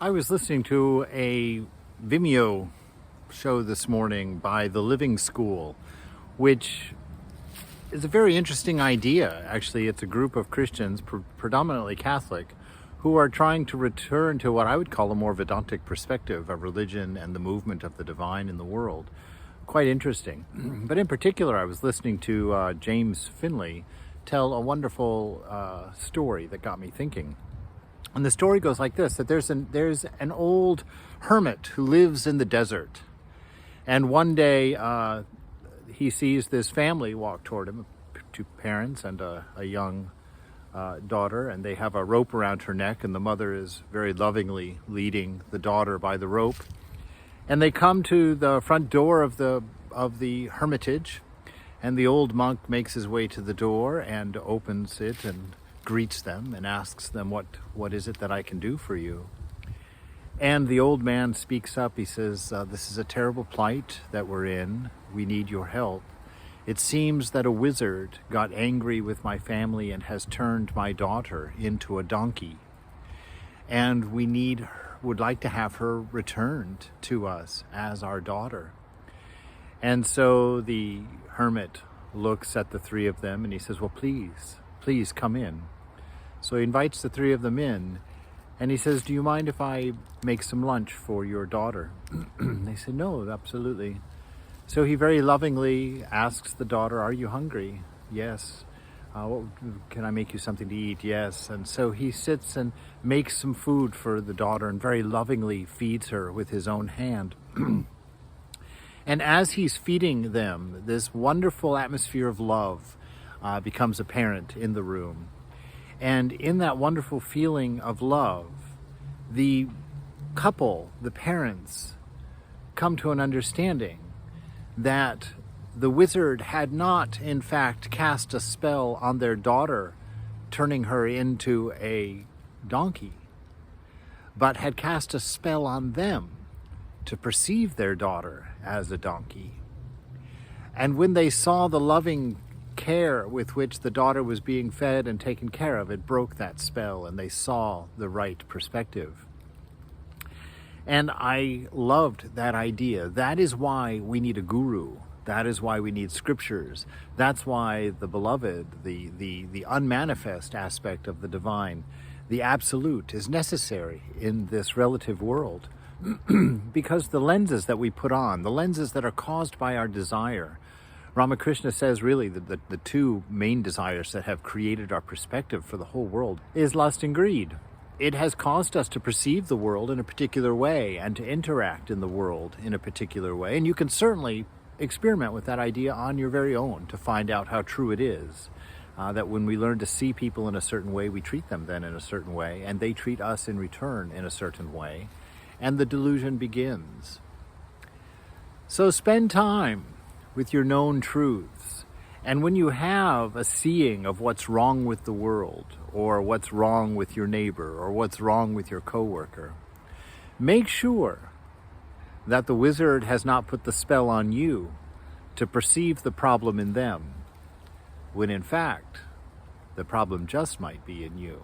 I was listening to a Vimeo show this morning by The Living School, which is a very interesting idea. Actually, it's a group of Christians, predominantly Catholic, who are trying to return to what I would call a more Vedantic perspective of religion and the movement of the divine in the world. Quite interesting. But in particular, I was listening to James Finley tell a wonderful story that got me thinking. And the story goes like this, that there's an old hermit who lives in the desert. And one day he sees this family walk toward him, two parents and a young daughter, and they have a rope around her neck, and the mother is very lovingly leading the daughter by the rope. And they come to the front door of the hermitage, and the old monk makes his way to the door and opens it and greets them and asks them, what is it that I can do for you? And the old man speaks up. He says, this is a terrible plight that we're in. We need your help. It seems that a wizard got angry with my family and has turned my daughter into a donkey. And we would like to have her returned to us as our daughter. And so the hermit looks at the three of them and he says, well, please come in. So he invites the three of them in, and he says, do you mind if I make some lunch for your daughter? They said, no, absolutely. So he very lovingly asks the daughter, are you hungry? Yes. Can I make you something to eat? Yes. And so he sits and makes some food for the daughter and very lovingly feeds her with his own hand. And as he's feeding them, this wonderful atmosphere of love becomes apparent in the room. And in that wonderful feeling of love, the couple, the parents, come to an understanding that the wizard had not, in fact, cast a spell on their daughter, turning her into a donkey, but had cast a spell on them to perceive their daughter as a donkey. And when they saw the loving care with which the daughter was being fed and taken care of, it broke that spell, and they saw the right perspective. And I loved that idea. That is why we need a guru. That is why we need scriptures. That's why the beloved, the unmanifest aspect of the divine, the absolute, is necessary in this relative world. Because the lenses that we put on, the lenses that are caused by our desire, Ramakrishna says really that the two main desires that have created our perspective for the whole world is lust and greed. It has caused us to perceive the world in a particular way and to interact in the world in a particular way. And you can certainly experiment with that idea on your very own to find out how true it is. That when we learn to see people in a certain way, we treat them then in a certain way, and they treat us in return in a certain way, and the delusion begins. So spend time with your known truths. And when you have a seeing of what's wrong with the world, or what's wrong with your neighbor, or what's wrong with your coworker, make sure that the wizard has not put the spell on you to perceive the problem in them, when in fact, the problem just might be in you.